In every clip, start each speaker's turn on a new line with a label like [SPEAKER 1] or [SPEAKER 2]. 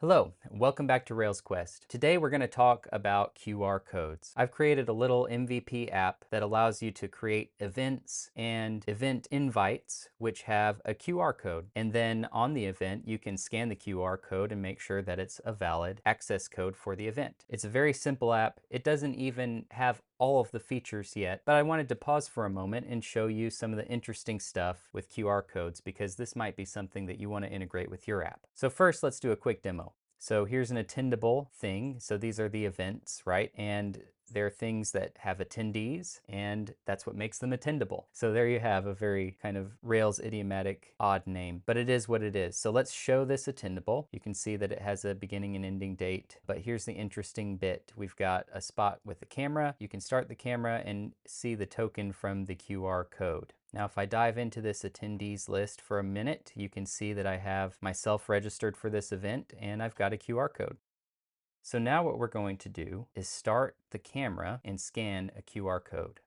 [SPEAKER 1] Hello, welcome back to Rails Quest. Today we're going to talk about QR codes. I've created a little MVP app that allows you to create events and event invites which have a QR code. And then on the event, you can scan the QR code and make sure that it's a valid access code for the event. It's a very simple app. It doesn't even have all of the features yet, but I wanted to pause for a moment and show you some of the interesting stuff with QR codes because this might be something that you want to integrate with your app. So first, let's do a quick demo. So here's an attendable thing. So these are the events, right? And they're things that have attendees, and that's what makes them attendable. So there you have a very kind of Rails idiomatic odd name, but it is what it is. So let's show this attendable. You can see that it has a beginning and ending date, but here's the interesting bit. We've got a spot with the camera. You can start the camera and see the token from the QR code. Now, if I dive into this attendees list for a minute, you can see that I have myself registered for this event and I've got a QR code. So now what we're going to do is start the camera and scan a QR code.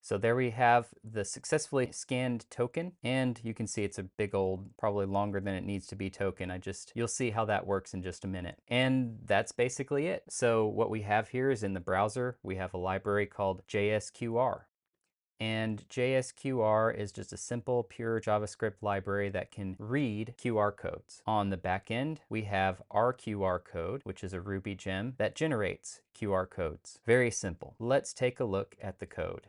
[SPEAKER 1] So there we have the successfully scanned token, and you can see it's a big old, probably longer than it needs to be token. You'll see how that works in just a minute. And that's basically it. So what we have here is in the browser, we have a library called JSQR. And JSQR is just a simple, pure JavaScript library that can read QR codes. On the back end, we have our QR code, which is a Ruby gem that generates QR codes. Very simple. Let's take a look at the code.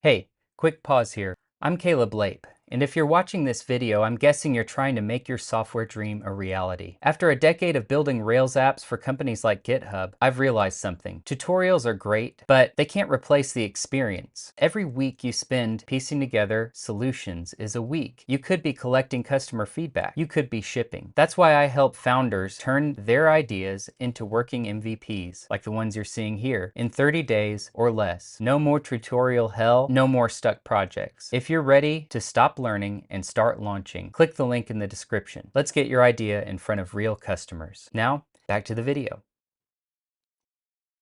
[SPEAKER 1] Hey, quick pause here. I'm Caleb Lape, and if you're watching this video, I'm guessing you're trying to make your software dream a reality. After a decade of building Rails apps for companies like GitHub, I've realized something. Tutorials are great, but they can't replace the experience. Every week you spend piecing together solutions is a week. You could be collecting customer feedback. You could be shipping. That's why I help founders turn their ideas into working MVPs, like the ones you're seeing here, in 30 days or less. No more tutorial hell, no more stuck projects. If you're ready to stop learning and start launching, click the link in the description. Let's get your idea in front of real customers. Now, back to the video.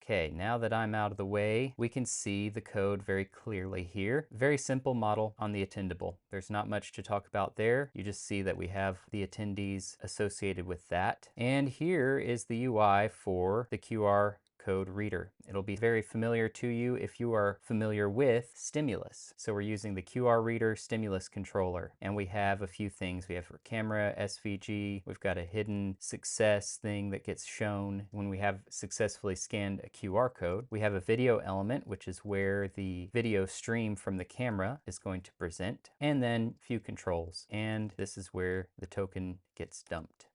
[SPEAKER 1] Okay, now that I'm out of the way, we can see the code very clearly here. Very simple model on the attendable. There's not much to talk about there. You just see that we have the attendees associated with that. And here is the UI for the QR code reader. It'll be very familiar to you if you are familiar with Stimulus. So we're using the QR reader Stimulus controller, and we have a few things. We have for camera, SVG, we've got a hidden success thing that gets shown when we have successfully scanned a QR code. We have a video element, which is where the video stream from the camera is going to present, and then a few controls. And this is where the token gets dumped.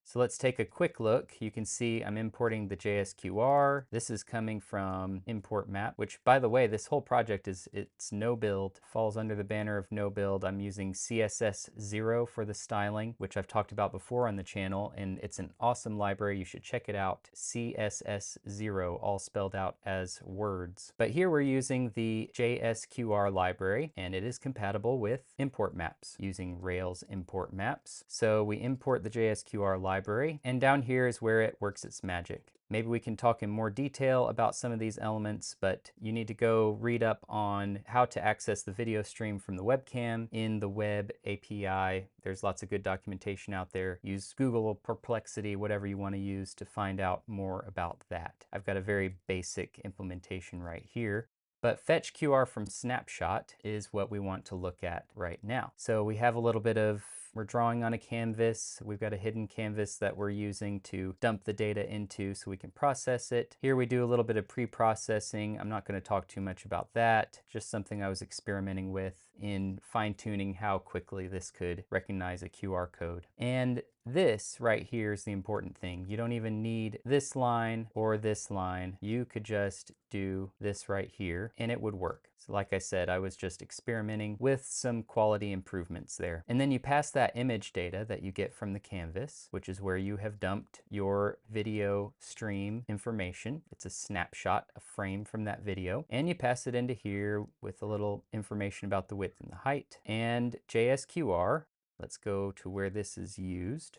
[SPEAKER 1] So let's take a quick look. You can see I'm importing the JSQR. This is coming from import map, which by the way, this whole project it's no build, falls under the banner of no build. I'm using CSS0 for the styling, which I've talked about before on the channel, and it's an awesome library. You should check it out. CSS0, all spelled out as words. But here we're using the JSQR library, and it is compatible with import maps using Rails import maps. So we import the JSQR library, and down here is where it works its magic. Maybe we can talk in more detail about some of these elements, but you need to go read up on how to access the video stream from the webcam in the web API. There's lots of good documentation out there. Use Google, Perplexity, whatever you want to use to find out more about that. I've got a very basic implementation right here. But fetch QR from snapshot is what we want to look at right now. So we have a little bit of, we're drawing on a canvas. We've got a hidden canvas that we're using to dump the data into so we can process it. Here we do a little bit of pre-processing. I'm not going to talk too much about that. Just something I was experimenting with in fine-tuning how quickly this could recognize a QR code. And this right here is the important thing. You don't even need this line or this line. You could just do this right here and it would work. So like I said, I was just experimenting with some quality improvements there. And then you pass that image data that you get from the canvas, which is where you have dumped your video stream information. It's a snapshot, a frame from that video. And you pass it into here with a little information about the width and the height. And JSQR, let's go to where this is used.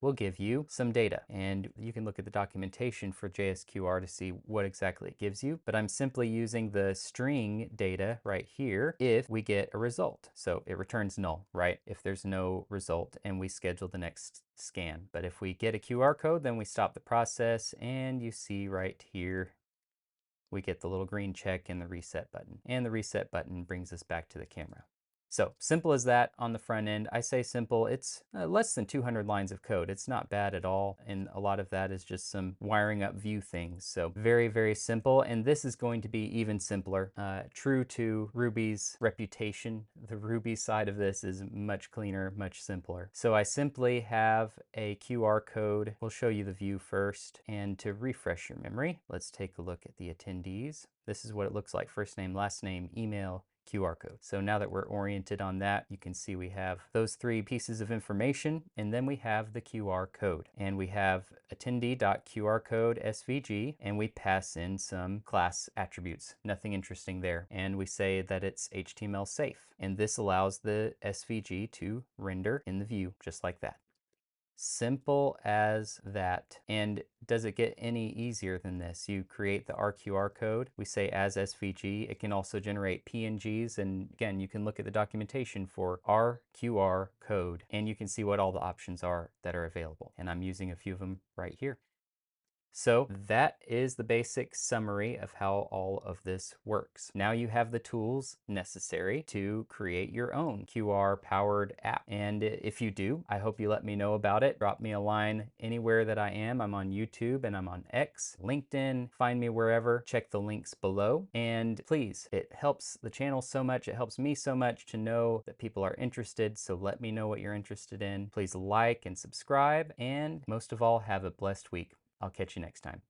[SPEAKER 1] will give you some data. And you can look at the documentation for JSQR to see what exactly it gives you. But I'm simply using the string data right here if we get a result. So it returns null, right? If there's no result and we schedule the next scan. But if we get a QR code, then we stop the process, and you see right here, we get the little green check and the reset button. And the reset button brings us back to the camera. So simple as that on the front end. I say simple, it's less than 200 lines of code. It's not bad at all. And a lot of that is just some wiring up view things. So very, very simple. And this is going to be even simpler. True to Ruby's reputation, the Ruby side of this is much cleaner, much simpler. So I simply have a QR code. We'll show you the view first. And to refresh your memory, let's take a look at the attendees. This is what it looks like: first name, last name, email, QR code. So now that we're oriented on that, you can see we have those three pieces of information, and then we have the QR code. And we have attendee.qrcode SVG, and we pass in some class attributes. Nothing interesting there. And we say that it's HTML safe. And this allows the SVG to render in the view just like that. Simple as that. And does it get any easier than this? You create the RQR code. We say as SVG. It can also generate PNGs. And again, you can look at the documentation for RQR code, and you can see what all the options are that are available. And I'm using a few of them right here. So that is the basic summary of how all of this works. Now you have the tools necessary to create your own QR-powered app. And if you do, I hope you let me know about it. Drop me a line anywhere that I am. I'm on YouTube and I'm on X, LinkedIn. Find me wherever. Check the links below. And please, it helps the channel so much. It helps me so much to know that people are interested. So let me know what you're interested in. Please like and subscribe. And most of all, have a blessed week. I'll catch you next time.